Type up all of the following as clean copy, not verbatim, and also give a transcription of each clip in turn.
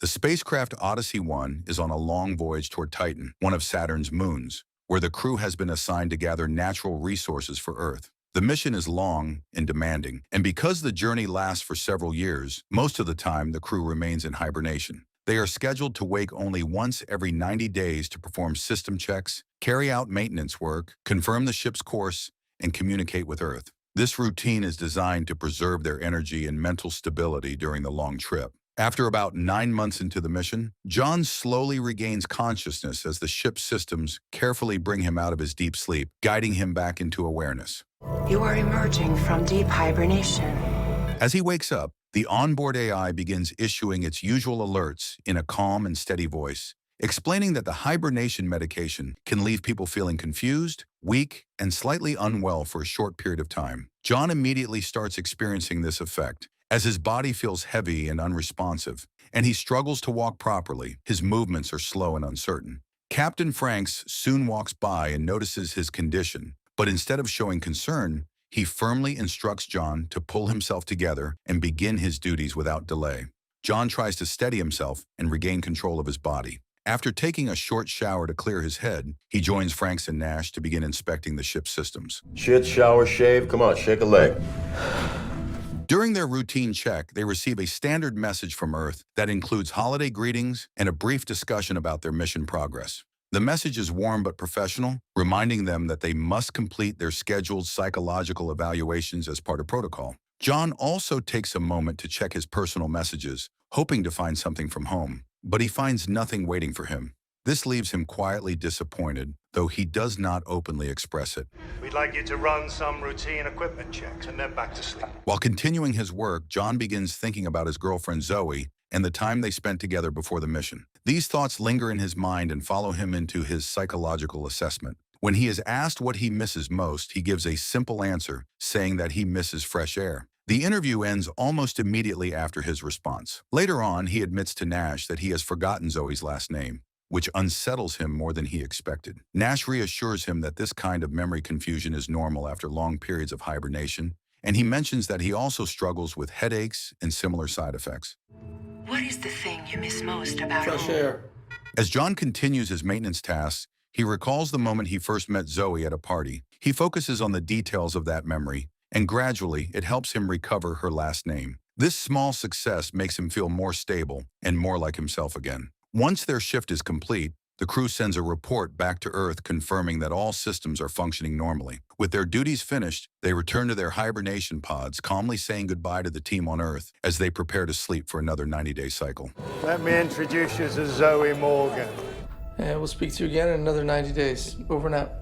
The spacecraft Odyssey 1 is on a long voyage toward Titan, one of Saturn's moons, where the crew has been assigned to gather natural resources for Earth. The mission is long and demanding, and because the journey lasts for several years, most of the time the crew remains in hibernation. They are scheduled to wake only once every 90 days to perform system checks, carry out maintenance work, confirm the ship's course, and communicate with Earth. This routine is designed to preserve their energy and mental stability during the long trip. After about 9 months into the mission, John slowly regains consciousness as the ship's systems carefully bring him out of his deep sleep, guiding him back into awareness. You are emerging from deep hibernation. As he wakes up, the onboard AI begins issuing its usual alerts in a calm and steady voice, explaining that the hibernation medication can leave people feeling confused, weak, and slightly unwell for a short period of time. John immediately starts experiencing this effect, as his body feels heavy and unresponsive, and he struggles to walk properly. His movements are slow and uncertain. Captain Franks soon walks by and notices his condition, but instead of showing concern, he firmly instructs John to pull himself together and begin his duties without delay. John tries to steady himself and regain control of his body. After taking a short shower to clear his head, he joins Franks and Nash to begin inspecting the ship's systems. Shit, shower, shave, come on, shake a leg. During their routine check, they receive a standard message from Earth that includes holiday greetings and a brief discussion about their mission progress. The message is warm but professional, reminding them that they must complete their scheduled psychological evaluations as part of protocol. John also takes a moment to check his personal messages, hoping to find something from home, but he finds nothing waiting for him. This leaves him quietly disappointed, though he does not openly express it. We'd like you to run some routine equipment checks and then back to sleep. While continuing his work, John begins thinking about his girlfriend Zoe and the time they spent together before the mission. These thoughts linger in his mind and follow him into his psychological assessment. When he is asked what he misses most, he gives a simple answer, saying that he misses fresh air. The interview ends almost immediately after his response. Later on, he admits to Nash that he has forgotten Zoe's last name, which unsettles him more than he expected. Nash reassures him that this kind of memory confusion is normal after long periods of hibernation, and he mentions that he also struggles with headaches and similar side effects. What is the thing you miss most about Fresh home? air. As John continues his maintenance tasks, he recalls the moment he first met Zoe at a party. He focuses on the details of that memory, and gradually it helps him recover her last name. This small success makes him feel more stable and more like himself again. Once their shift is complete, the crew sends a report back to Earth confirming that all systems are functioning normally. With their duties finished, they return to their hibernation pods, calmly saying goodbye to the team on Earth as they prepare to sleep for another 90-day cycle. Let me introduce you to Zoe Morgan. And we'll speak to you again in another 90 days. Over and out.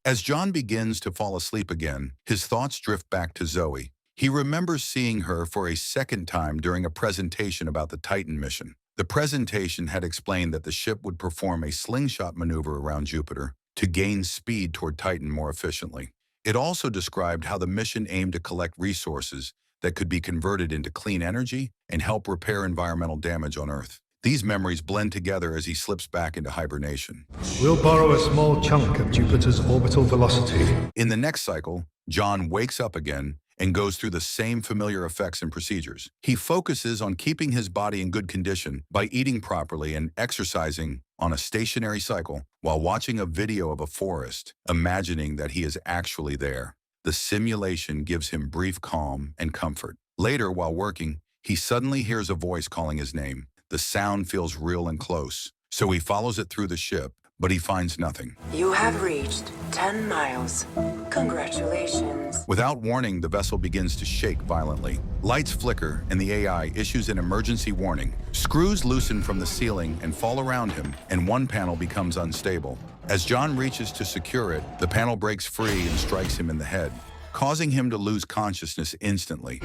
As John begins to fall asleep again, his thoughts drift back to Zoe. He remembers seeing her for a second time during a presentation about the Titan mission. The presentation had explained that the ship would perform a slingshot maneuver around Jupiter to gain speed toward Titan more efficiently. It also described how the mission aimed to collect resources that could be converted into clean energy and help repair environmental damage on Earth. These memories blend together as he slips back into hibernation. We'll borrow a small chunk of Jupiter's orbital velocity. In the next cycle, John wakes up again and goes through the same familiar effects and procedures. He focuses on keeping his body in good condition by eating properly and exercising on a stationary cycle while watching a video of a forest, imagining that he is actually there. The simulation gives him brief calm and comfort. Later, while working, he suddenly hears a voice calling his name. The sound feels real and close, so he follows it through the ship, but he finds nothing. You have reached 10 miles. Congratulations. Without warning, the vessel begins to shake violently. Lights flicker, and the AI issues an emergency warning. Screws loosen from the ceiling and fall around him, and one panel becomes unstable. As John reaches to secure it, the panel breaks free and strikes him in the head, causing him to lose consciousness instantly.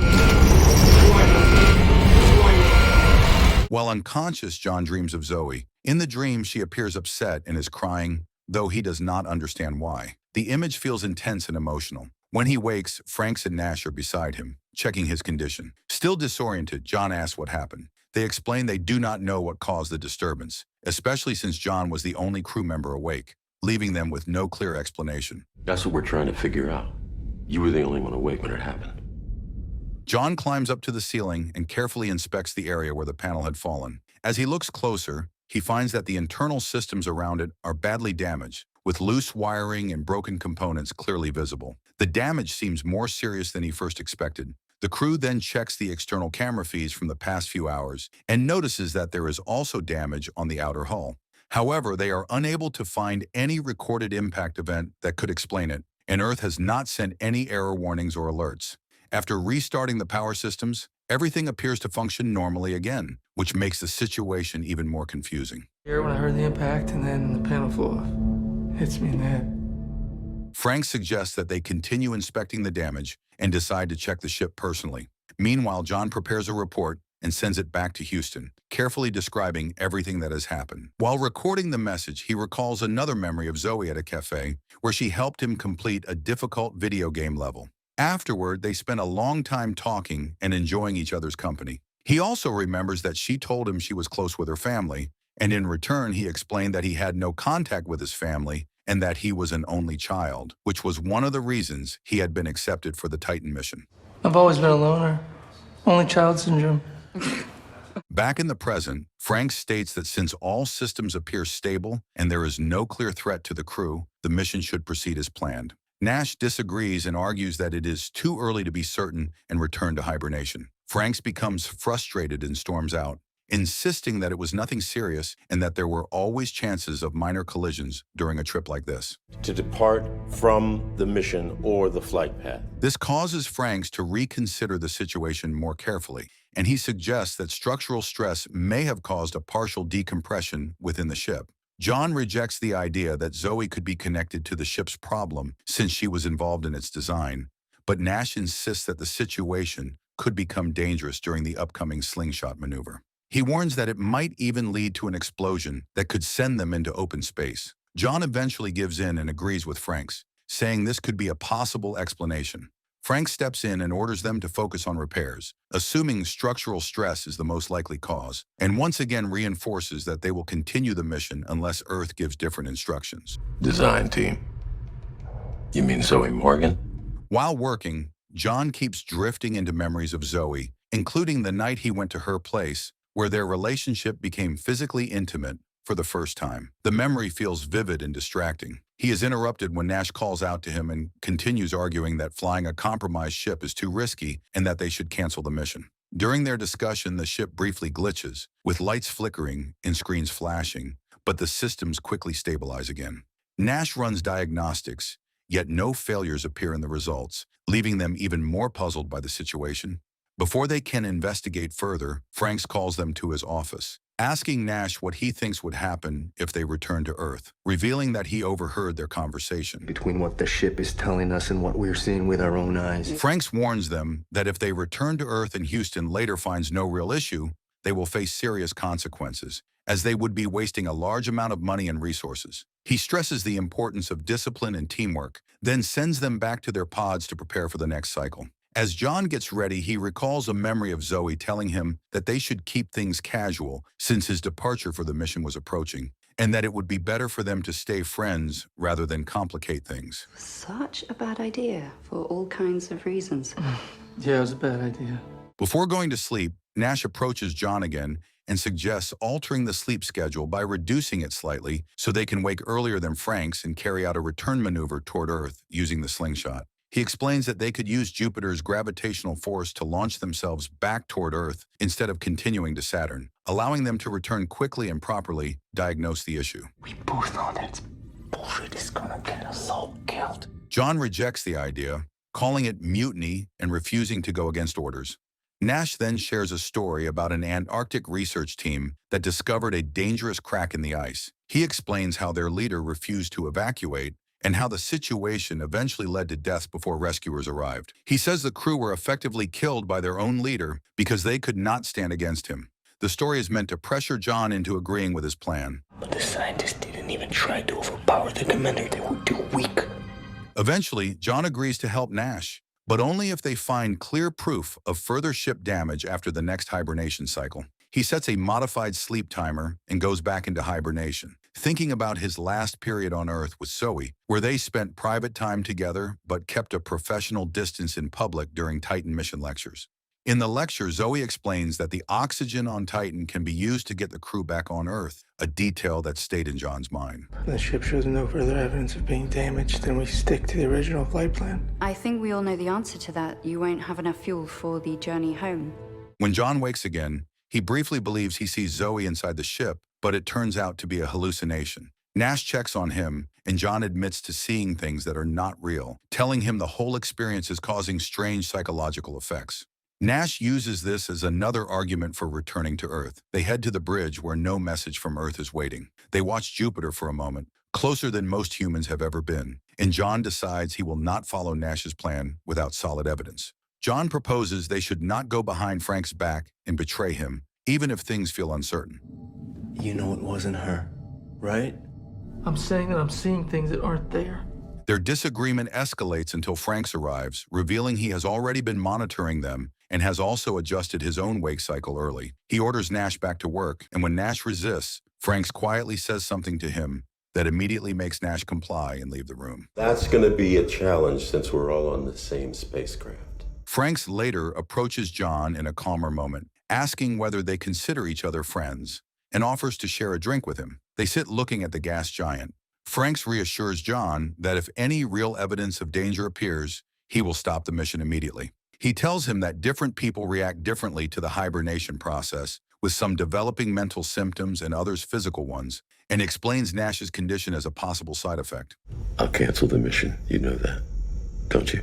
While unconscious, John dreams of Zoe. In the dream, she appears upset and is crying, though he does not understand why. The image feels intense and emotional. When he wakes, Franks and Nash are beside him, checking his condition. Still disoriented, John asks what happened. They explain they do not know what caused the disturbance, especially since John was the only crew member awake, leaving them with no clear explanation. That's what we're trying to figure out. You were the only one awake when it happened. John climbs up to the ceiling and carefully inspects the area where the panel had fallen. As he looks closer, he finds that the internal systems around it are badly damaged, with loose wiring and broken components clearly visible. The damage seems more serious than he first expected. The crew then checks the external camera feeds from the past few hours and notices that there is also damage on the outer hull. However, they are unable to find any recorded impact event that could explain it, and Earth has not sent any error warnings or alerts. After restarting the power systems, everything appears to function normally again, which makes the situation even more confusing. Here when I heard the impact, and then the panel flew off. Hits me in the head. Frank suggests that they continue inspecting the damage and decide to check the ship personally. Meanwhile, John prepares a report and sends it back to Houston, carefully describing everything that has happened. While recording the message, he recalls another memory of Zoe at a cafe where she helped him complete a difficult video game level. Afterward, they spent a long time talking and enjoying each other's company. He also remembers that she told him she was close with her family, and in return, he explained that he had no contact with his family and that he was an only child, which was one of the reasons he had been accepted for the Titan mission. I've always been a loner. Only child syndrome. Back in the present, Frank states that since all systems appear stable and there is no clear threat to the crew, the mission should proceed as planned. Nash disagrees and argues that it is too early to be certain and return to hibernation. Frank becomes frustrated and storms out, insisting that it was nothing serious and that there were always chances of minor collisions during a trip like this. To depart from the mission or the flight path. This causes Franks to reconsider the situation more carefully, and he suggests that structural stress may have caused a partial decompression within the ship. John rejects the idea that Zoe could be connected to the ship's problem since she was involved in its design, but Nash insists that the situation could become dangerous during the upcoming slingshot maneuver. He warns that it might even lead to an explosion that could send them into open space. John eventually gives in and agrees with Franks, saying this could be a possible explanation. Frank steps in and orders them to focus on repairs, assuming structural stress is the most likely cause, and once again reinforces that they will continue the mission unless Earth gives different instructions. Design team. You mean Zoe Morgan? While working, John keeps drifting into memories of Zoe, including the night he went to her place, where their relationship became physically intimate for the first time. The memory feels vivid and distracting. He is interrupted when Nash calls out to him and continues arguing that flying a compromised ship is too risky and that they should cancel the mission. During their discussion, the ship briefly glitches, with lights flickering and screens flashing, but the systems quickly stabilize again. Nash runs diagnostics, yet no failures appear in the results, leaving them even more puzzled by the situation. Before they can investigate further, Franks calls them to his office, asking Nash what he thinks would happen if they return to Earth, revealing that he overheard their conversation. Between what the ship is telling us and what we're seeing with our own eyes. Franks warns them that if they return to Earth and Houston later finds no real issue, they will face serious consequences, as they would be wasting a large amount of money and resources. He stresses the importance of discipline and teamwork, then sends them back to their pods to prepare for the next cycle. As John gets ready, he recalls a memory of Zoe telling him that they should keep things casual since his departure for the mission was approaching, and that it would be better for them to stay friends rather than complicate things. Such a bad idea for all kinds of reasons. Yeah, it was a bad idea. Before going to sleep, Nash approaches John again and suggests altering the sleep schedule by reducing it slightly so they can wake earlier than Franks and carry out a return maneuver toward Earth using the slingshot. He explains that they could use Jupiter's gravitational force to launch themselves back toward Earth instead of continuing to Saturn, allowing them to return quickly and properly diagnose the issue. We both know that bullshit is gonna get us all killed. John rejects the idea, calling it mutiny and refusing to go against orders. Nash then shares a story about an Antarctic research team that discovered a dangerous crack in the ice. He explains how their leader refused to evacuate and how the situation eventually led to deaths before rescuers arrived. He says the crew were effectively killed by their own leader because they could not stand against him. The story is meant to pressure John into agreeing with his plan. But the scientists didn't even try to overpower the commander. They were too weak. Eventually, John agrees to help Nash, but only if they find clear proof of further ship damage after the next hibernation cycle. He sets a modified sleep timer and goes back into hibernation, thinking about his last period on Earth with Zoe, where they spent private time together but kept a professional distance in public during Titan mission lectures. In the lecture, Zoe explains that the oxygen on Titan can be used to get the crew back on Earth, a detail that stayed in John's mind. The ship shows no further evidence of being damaged, then we stick to the original flight plan. I think we all know the answer to that. You won't have enough fuel for the journey home. When John wakes again, he briefly believes he sees Zoe inside the ship, but it turns out to be a hallucination. Nash checks on him, and John admits to seeing things that are not real, telling him the whole experience is causing strange psychological effects. Nash uses this as another argument for returning to Earth. They head to the bridge where no message from Earth is waiting. They watch Jupiter for a moment, closer than most humans have ever been, and John decides he will not follow Nash's plan without solid evidence. John proposes they should not go behind Frank's back and betray him, even if things feel uncertain. You know it wasn't her, right? I'm saying that I'm seeing things that aren't there. Their disagreement escalates until Franks arrives, revealing he has already been monitoring them and has also adjusted his own wake cycle early. He orders Nash back to work, and when Nash resists, Franks quietly says something to him that immediately makes Nash comply and leave the room. That's going to be a challenge since we're all on the same spacecraft. Franks later approaches John in a calmer moment, asking whether they consider each other friends, and offers to share a drink with him. They sit looking at the gas giant. Franks reassures John that if any real evidence of danger appears, he will stop the mission immediately. He tells him that different people react differently to the hibernation process, with some developing mental symptoms and others physical ones, and explains Nash's condition as a possible side effect. I'll cancel the mission. You know that, don't you?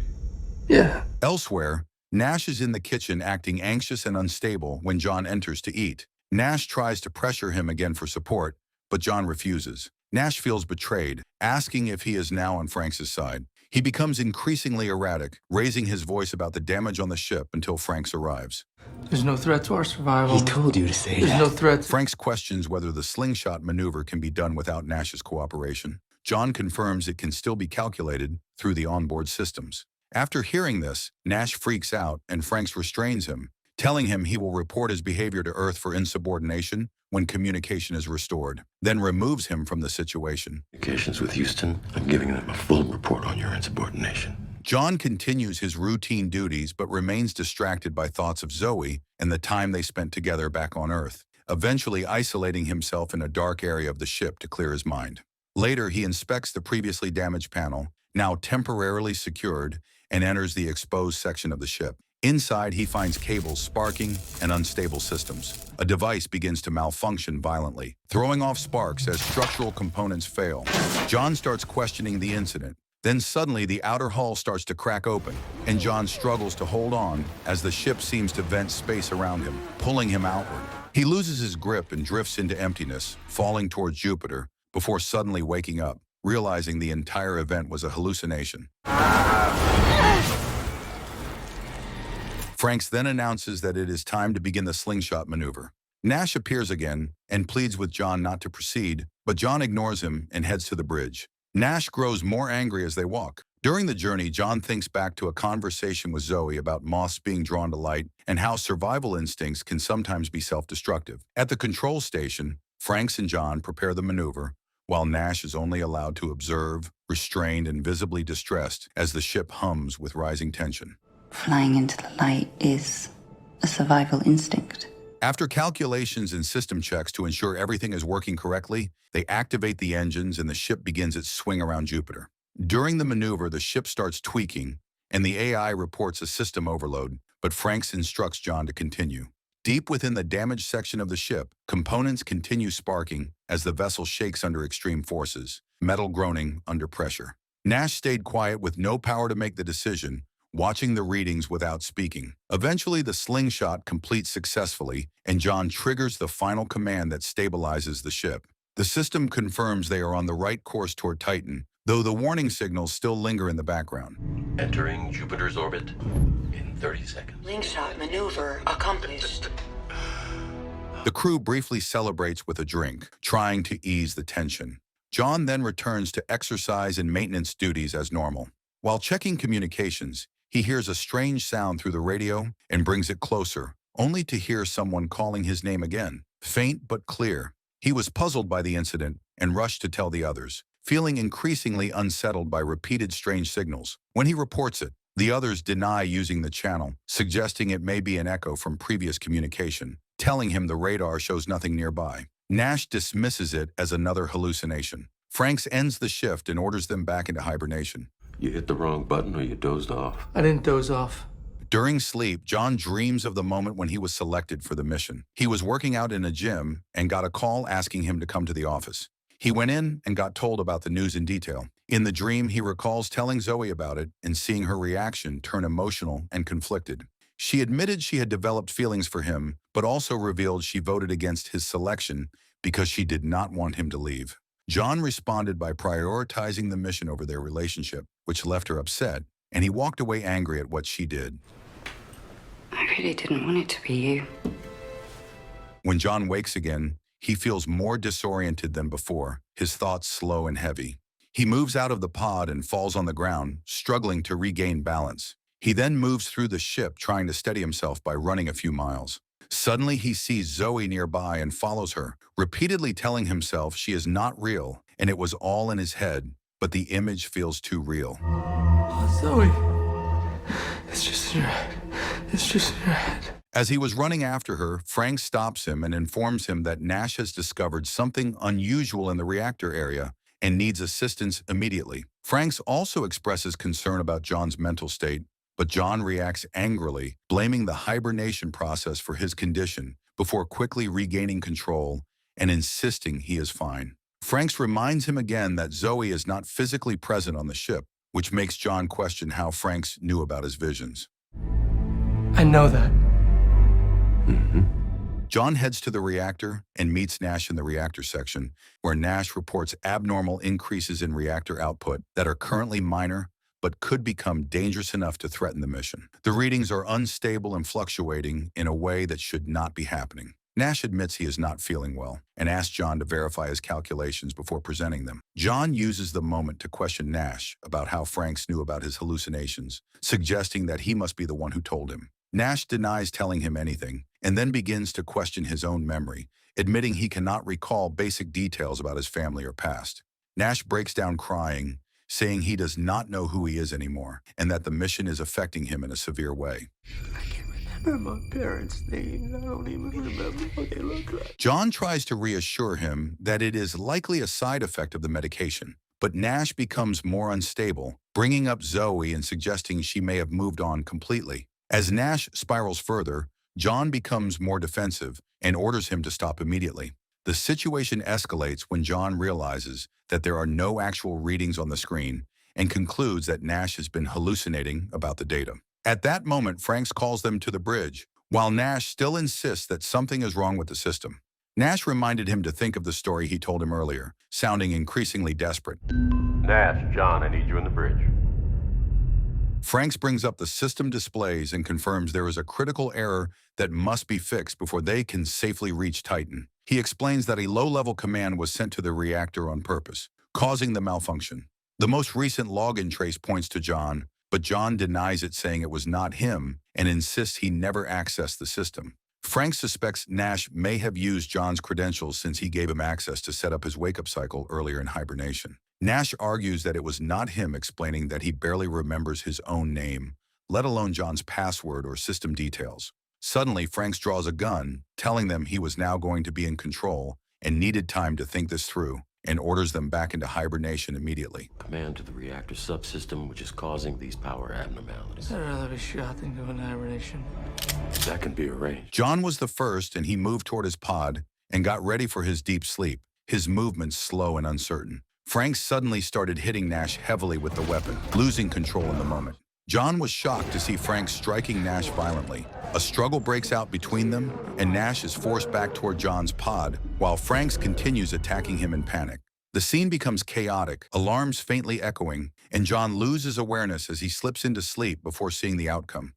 Yeah. Elsewhere, Nash is in the kitchen acting anxious and unstable when John enters to eat. Nash tries to pressure him again for support, but John refuses. Nash feels betrayed, asking if he is now on Franks' side. He becomes increasingly erratic, raising his voice about the damage on the ship until Franks arrives. There's no threat to our survival. He told you to say There's that. no threat. Franks questions whether the slingshot maneuver can be done without Nash's cooperation. John confirms it can still be calculated through the onboard systems. After hearing this, Nash freaks out and Franks restrains him, telling him he will report his behavior to Earth for insubordination when communication is restored, then removes him from the situation. Communications with Houston. I'm giving them a full report on your insubordination. John continues his routine duties but remains distracted by thoughts of Zoe and the time they spent together back on Earth, eventually isolating himself in a dark area of the ship to clear his mind. Later, he inspects the previously damaged panel, now temporarily secured, and enters the exposed section of the ship. Inside, he finds cables sparking and unstable systems. A device begins to malfunction violently, throwing off sparks as structural components fail. John starts questioning the incident. Then suddenly, the outer hull starts to crack open, and John struggles to hold on as the ship seems to vent space around him, pulling him outward. He loses his grip and drifts into emptiness, falling towards Jupiter, before suddenly waking up, realizing the entire event was a hallucination. Franks then announces that it is time to begin the slingshot maneuver. Nash appears again and pleads with John not to proceed, but John ignores him and heads to the bridge. Nash grows more angry as they walk. During the journey, John thinks back to a conversation with Zoe about moths being drawn to light and how survival instincts can sometimes be self-destructive. At the control station, Franks and John prepare the maneuver, while Nash is only allowed to observe, restrained and visibly distressed as the ship hums with rising tension. Flying into the light is a survival instinct. After calculations and system checks to ensure everything is working correctly, they activate the engines and the ship begins its swing around Jupiter. During the maneuver, the ship starts tweaking, and the AI reports a system overload, but Franks instructs John to continue. Deep within the damaged section of the ship, components continue sparking as the vessel shakes under extreme forces, metal groaning under pressure. Nash stayed quiet with no power to make the decision, watching the readings without speaking. Eventually, the slingshot completes successfully, and John triggers the final command that stabilizes the ship. The system confirms they are on the right course toward Titan, though the warning signals still linger in the background. Entering Jupiter's orbit in 30 seconds. Slingshot maneuver accomplished. The crew briefly celebrates with a drink, trying to ease the tension. John then returns to exercise and maintenance duties as normal. While checking communications, he hears a strange sound through the radio and brings it closer, only to hear someone calling his name again, faint but clear. He was puzzled by the incident and rushed to tell the others, feeling increasingly unsettled by repeated strange signals. When he reports it, The others deny using the channel, suggesting it may be an echo from previous communication, telling him the radar shows nothing nearby. Nash dismisses it as another hallucination. Franks ends the shift and orders them back into hibernation. You hit the wrong button or you dozed off. I didn't doze off. During sleep, John dreams of the moment when he was selected for the mission. He was working out in a gym and got a call asking him to come to the office. He went in and got told about the news in detail. In the dream, he recalls telling Zoe about it and seeing her reaction turn emotional and conflicted. She admitted she had developed feelings for him, but also revealed she voted against his selection because she did not want him to leave. John responded by prioritizing the mission over their relationship, which left her upset, and he walked away angry at what she did. I really didn't want it to be you. When John wakes again, he feels more disoriented than before, his thoughts slow and heavy. He moves out of the pod and falls on the ground, struggling to regain balance. He then moves through the ship, trying to steady himself by running a few miles. Suddenly, he sees Zoe nearby and follows her, repeatedly telling himself she is not real, and it was all in his head, but the image feels too real. Oh, Zoe. It's just in your head. It's just in your head. As he was running after her, Frank stops him and informs him that Nash has discovered something unusual in the reactor area and needs assistance immediately. Franks also expresses concern about John's mental state, but John reacts angrily, blaming the hibernation process for his condition before quickly regaining control and insisting he is fine. Franks reminds him again that Zoe is not physically present on the ship, which makes John question how Franks knew about his visions. I know that. John heads to the reactor and meets Nash in the reactor section, where Nash reports abnormal increases in reactor output that are currently minor, but could become dangerous enough to threaten the mission. The readings are unstable and fluctuating in a way that should not be happening. Nash admits he is not feeling well and asks John to verify his calculations before presenting them. John uses the moment to question Nash about how Franks knew about his hallucinations, suggesting that he must be the one who told him. Nash denies telling him anything and then begins to question his own memory, admitting he cannot recall basic details about his family or past. Nash breaks down crying, saying he does not know who he is anymore and that the mission is affecting him in a severe way. I can't remember my parents' names. I don't even remember what they look like. John tries to reassure him that it is likely a side effect of the medication, but Nash becomes more unstable, bringing up Zoe and suggesting she may have moved on completely. As Nash spirals further, John becomes more defensive and orders him to stop immediately. The situation escalates when John realizes that there are no actual readings on the screen and concludes that Nash has been hallucinating about the data. At that moment, Franks calls them to the bridge, while Nash still insists that something is wrong with the system. Nash reminded him to think of the story he told him earlier, sounding increasingly desperate. Nash, John, I need you in the bridge. Franks brings up the system displays and confirms there is a critical error that must be fixed before they can safely reach Titan. He explains that a low-level command was sent to the reactor on purpose, causing the malfunction. The most recent login trace points to John, but John denies it, saying it was not him and insists he never accessed the system. Frank suspects Nash may have used John's credentials since he gave him access to set up his wake-up cycle earlier in hibernation. Nash argues that it was not him, explaining that he barely remembers his own name, let alone John's password or system details. Suddenly, Franks draws a gun, telling them he was now going to be in control and needed time to think this through, and orders them back into hibernation immediately. Command to the reactor subsystem, which is causing these power abnormalities. I'd rather be shot than go into hibernation. That can be arranged. John was the first, and he moved toward his pod and got ready for his deep sleep, his movements slow and uncertain. Frank suddenly started hitting Nash heavily with the weapon, losing control in the moment. John was shocked to see Frank striking Nash violently. A struggle breaks out between them, and Nash is forced back toward John's pod, while Franks continues attacking him in panic. The scene becomes chaotic, alarms faintly echoing, and John loses awareness as he slips into sleep before seeing the outcome.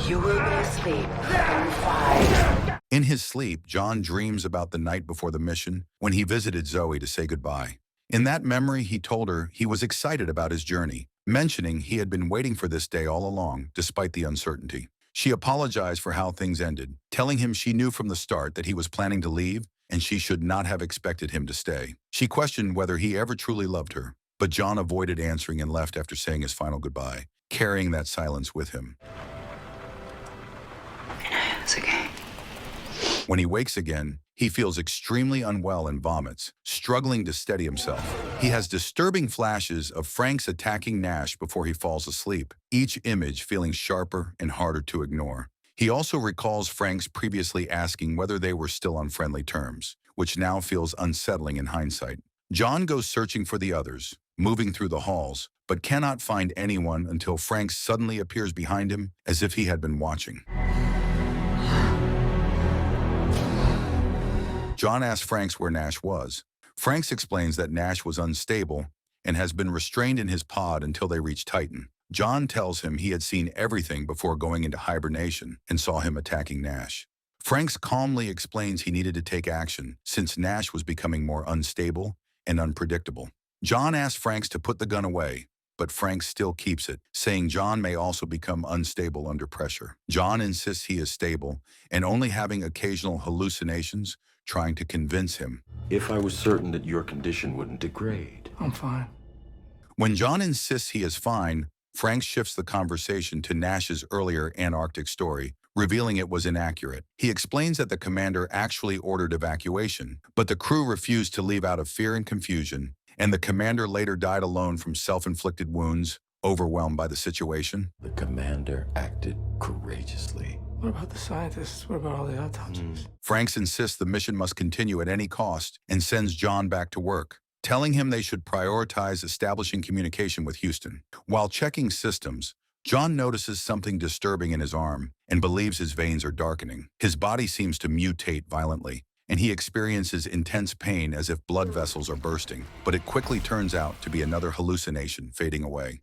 You will be asleep in 5. In his sleep, John dreams about the night before the mission when he visited Zoe to say goodbye. In that memory, he told her he was excited about his journey, mentioning he had been waiting for this day all along, despite the uncertainty. She apologized for how things ended, telling him she knew from the start that he was planning to leave and she should not have expected him to stay. She questioned whether he ever truly loved her. but John avoided answering and left after saying his final goodbye, carrying that silence with him. It's okay. When he wakes again, he feels extremely unwell and vomits, struggling to steady himself. He has disturbing flashes of Frank's attacking Nash before he falls asleep, each image feeling sharper and harder to ignore. He also recalls Frank's previously asking whether they were still on friendly terms, which now feels unsettling in hindsight. John goes searching for the others, moving through the halls, but cannot find anyone until Frank suddenly appears behind him as if he had been watching. John asks Franks where Nash was. Franks explains that Nash was unstable and has been restrained in his pod until they reach Titan. John tells him he had seen everything before going into hibernation and saw him attacking Nash. Franks calmly explains he needed to take action since Nash was becoming more unstable and unpredictable. John asks Franks to put the gun away, but Franks still keeps it, saying John may also become unstable under pressure. John insists he is stable and only having occasional hallucinations, trying to convince him. If I was certain that your condition wouldn't degrade. I'm fine. When John insists he is fine, Frank shifts the conversation to Nash's earlier Antarctic story, revealing it was inaccurate. He explains that the commander actually ordered evacuation, but the crew refused to leave out of fear and confusion, and the commander later died alone from self-inflicted wounds, overwhelmed by the situation. The commander acted courageously. What about the scientists? What about all the autopsies? Franks insists the mission must continue at any cost and sends John back to work, telling him they should prioritize establishing communication with Houston. While checking systems, John notices something disturbing in his arm and believes his veins are darkening. His body seems to mutate violently, and he experiences intense pain as if blood vessels are bursting, but it quickly turns out to be another hallucination fading away.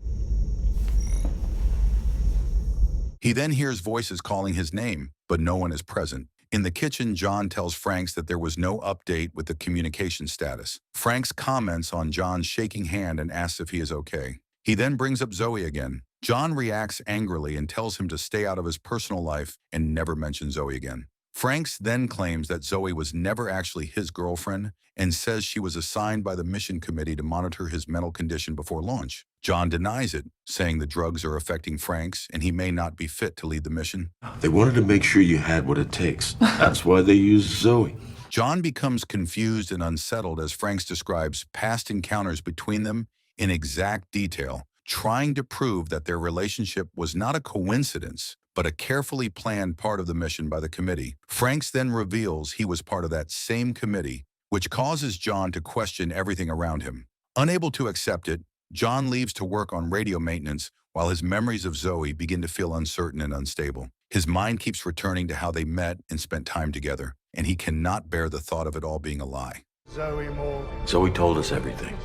He then hears voices calling his name, but no one is present. In the kitchen, John tells Franks that there was no update with the communication status. Franks comments on John's shaking hand and asks if he is okay. He then brings up Zoe again. John reacts angrily and tells him to stay out of his personal life and never mention Zoe again. Franks then claims that Zoe was never actually his girlfriend and says she was assigned by the mission committee to monitor his mental condition before launch. John denies it, saying the drugs are affecting Franks and he may not be fit to lead the mission. They wanted to make sure you had what it takes. That's why they used Zoe. John becomes confused and unsettled as Franks describes past encounters between them in exact detail, trying to prove that their relationship was not a coincidence, but a carefully planned part of the mission by the committee. Franks then reveals he was part of that same committee, which causes John to question everything around him. Unable to accept it, John leaves to work on radio maintenance while his memories of Zoe begin to feel uncertain and unstable. His mind keeps returning to how they met and spent time together, and he cannot bear the thought of it all being a lie. Zoe Moore. Zoe told us everything.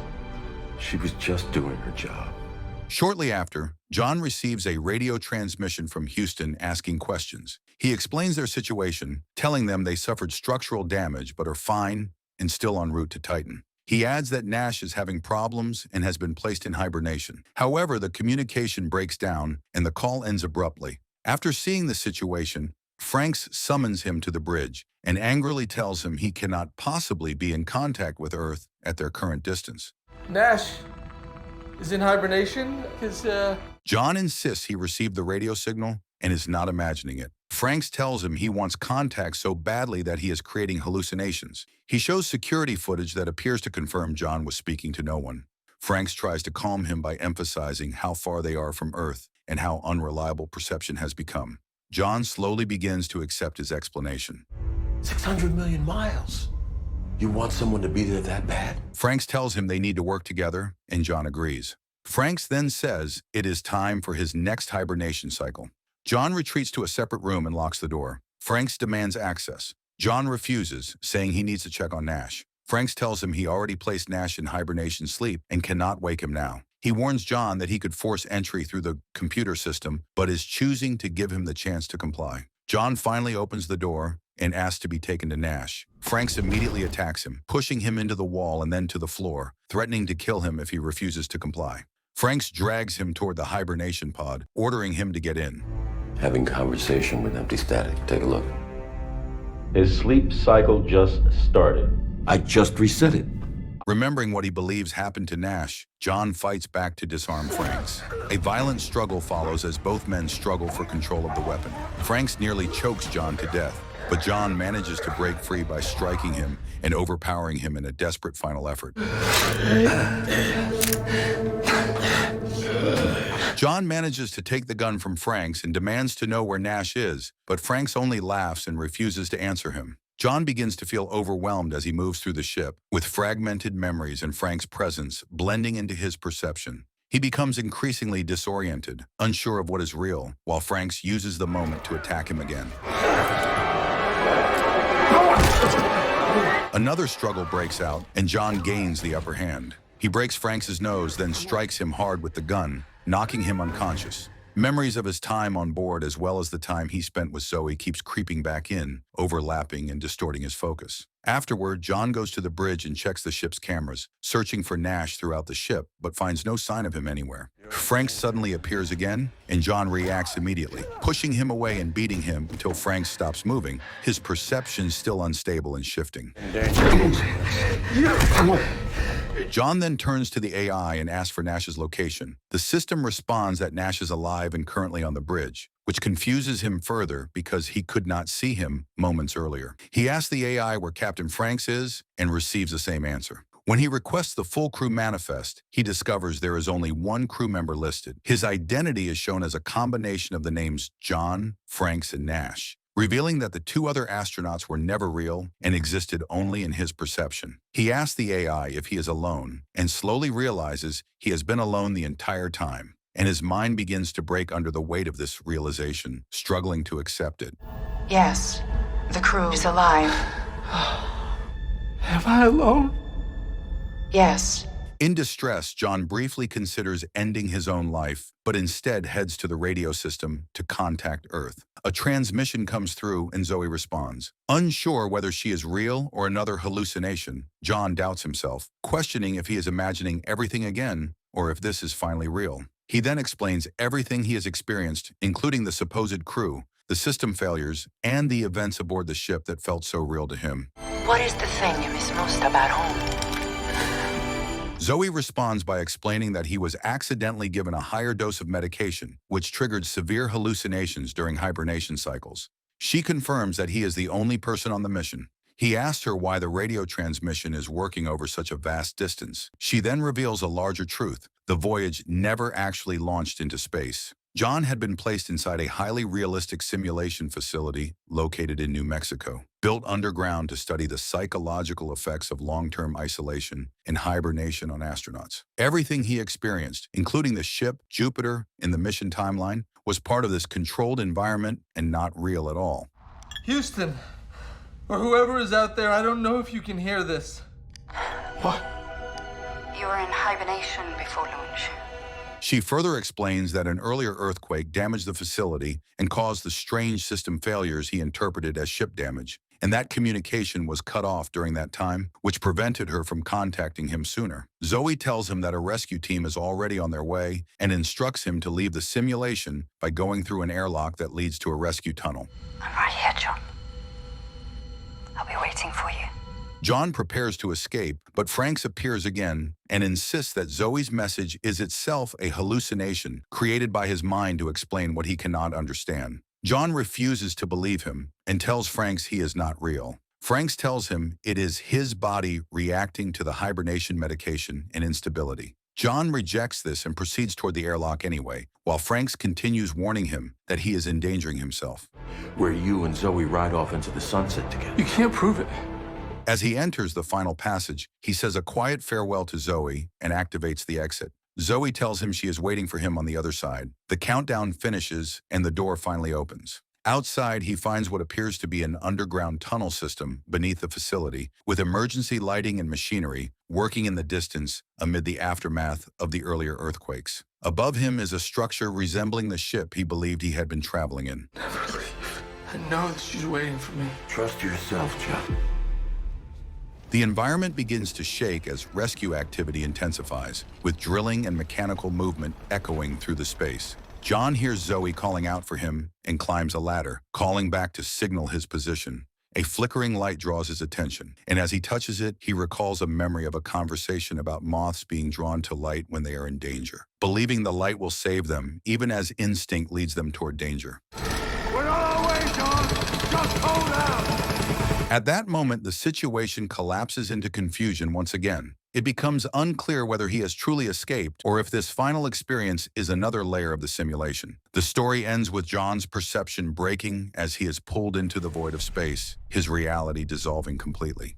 She was just doing her job. Shortly after, John receives a radio transmission from Houston asking questions. He explains their situation, telling them they suffered structural damage but are fine and still en route to Titan. He adds that Nash is having problems and has been placed in hibernation. However, the communication breaks down and the call ends abruptly. After seeing the situation, Franks summons him to the bridge and angrily tells him he cannot possibly be in contact with Earth at their current distance. Nash is in hibernation because, John insists he received the radio signal and is not imagining it. Franks tells him he wants contact so badly that he is creating hallucinations. He shows security footage that appears to confirm John was speaking to no one. Franks tries to calm him by emphasizing how far they are from Earth and how unreliable perception has become. John slowly begins to accept his explanation. 600 million miles. You want someone to be there that bad? Franks tells him they need to work together, and John agrees. Franks then says it is time for his next hibernation cycle. John retreats to a separate room and locks the door. Franks demands access. John refuses, saying he needs to check on Nash. Franks tells him he already placed Nash in hibernation sleep and cannot wake him now. He warns John that he could force entry through the computer system, but is choosing to give him the chance to comply. John finally opens the door and asks to be taken to Nash. Franks immediately attacks him, pushing him into the wall and then to the floor, threatening to kill him if he refuses to comply. Franks drags him toward the hibernation pod, ordering him to get in. Having conversation with empty static. Take a look. His sleep cycle just started. I just reset it. Remembering what he believes happened to Nash, John fights back to disarm Franks. A violent struggle follows as both men struggle for control of the weapon. Franks nearly chokes John to death, but John manages to break free by striking him and overpowering him in a desperate final effort. John manages to take the gun from Franks and demands to know where Nash is, but Franks only laughs and refuses to answer him. John begins to feel overwhelmed as he moves through the ship, with fragmented memories and Frank's presence blending into his perception. He becomes increasingly disoriented, unsure of what is real, while Franks uses the moment to attack him again. Another struggle breaks out, and John gains the upper hand. He breaks Franks' nose, then strikes him hard with the gun, knocking him unconscious. Memories of his time on board as well as the time he spent with Zoe keeps creeping back in, overlapping and distorting his focus. Afterward, John goes to the bridge and checks the ship's cameras, searching for Nash throughout the ship, but finds no sign of him anywhere. Franks suddenly appears again, and John reacts immediately, pushing him away and beating him until Franks stops moving, his perception still unstable and shifting. John then turns to the AI and asks for Nash's location. The system responds that Nash is alive and currently on the bridge, which confuses him further because he could not see him moments earlier. He asks the AI where Captain Franks is and receives the same answer. When he requests the full crew manifest, he discovers there is only one crew member listed. His identity is shown as a combination of the names John, Franks, and Nash, revealing that the two other astronauts were never real and existed only in his perception. He asks the AI if he is alone and slowly realizes he has been alone the entire time, and his mind begins to break under the weight of this realization, struggling to accept it. Yes, the crew is alive. Am I alone? Yes. In distress, John briefly considers ending his own life, but instead heads to the radio system to contact Earth. A transmission comes through and Zoe responds. Unsure whether she is real or another hallucination, John doubts himself, questioning if he is imagining everything again or if this is finally real. He then explains everything he has experienced, including the supposed crew, the system failures, and the events aboard the ship that felt so real to him. What is the thing you miss most about home? Zoe responds by explaining that he was accidentally given a higher dose of medication, which triggered severe hallucinations during hibernation cycles. She confirms that he is the only person on the mission. He asks her why the radio transmission is working over such a vast distance. She then reveals a larger truth. The voyage never actually launched into space. John had been placed inside a highly realistic simulation facility located in New Mexico, built underground to study the psychological effects of long-term isolation and hibernation on astronauts. Everything he experienced, including the ship, Jupiter, and the mission timeline, was part of this controlled environment and not real at all. Houston, or whoever is out there, I don't know if you can hear this. What? You were in hibernation before launch. She further explains that an earlier earthquake damaged the facility and caused the strange system failures he interpreted as ship damage, and that communication was cut off during that time, which prevented her from contacting him sooner. Zoe tells him that a rescue team is already on their way and instructs him to leave the simulation by going through an airlock that leads to a rescue tunnel. I'm right here, John. I'll be waiting for you. John prepares to escape, but Franks appears again and insists that Zoe's message is itself a hallucination created by his mind to explain what he cannot understand. John refuses to believe him and tells Franks he is not real. Franks tells him it is his body reacting to the hibernation medication and instability. John rejects this and proceeds toward the airlock anyway, while Franks continues warning him that he is endangering himself. Where you and Zoe ride off into the sunset together. You can't prove it. As he enters the final passage, he says a quiet farewell to Zoe and activates the exit. Zoe tells him she is waiting for him on the other side. The countdown finishes and the door finally opens. Outside, he finds what appears to be an underground tunnel system beneath the facility, with emergency lighting and machinery working in the distance amid the aftermath of the earlier earthquakes. Above him is a structure resembling the ship he believed he had been traveling in. Never leave. I know that she's waiting for me. Trust yourself, John. The environment begins to shake as rescue activity intensifies, with drilling and mechanical movement echoing through the space. John hears Zoe calling out for him and climbs a ladder, calling back to signal his position. A flickering light draws his attention, and as he touches it, he recalls a memory of a conversation about moths being drawn to light when they are in danger, believing the light will save them, even as instinct leads them toward danger. We're on our way, John! Just hold out! At that moment, the situation collapses into confusion once again. It becomes unclear whether he has truly escaped or if this final experience is another layer of the simulation. The story ends with John's perception breaking as he is pulled into the void of space, his reality dissolving completely.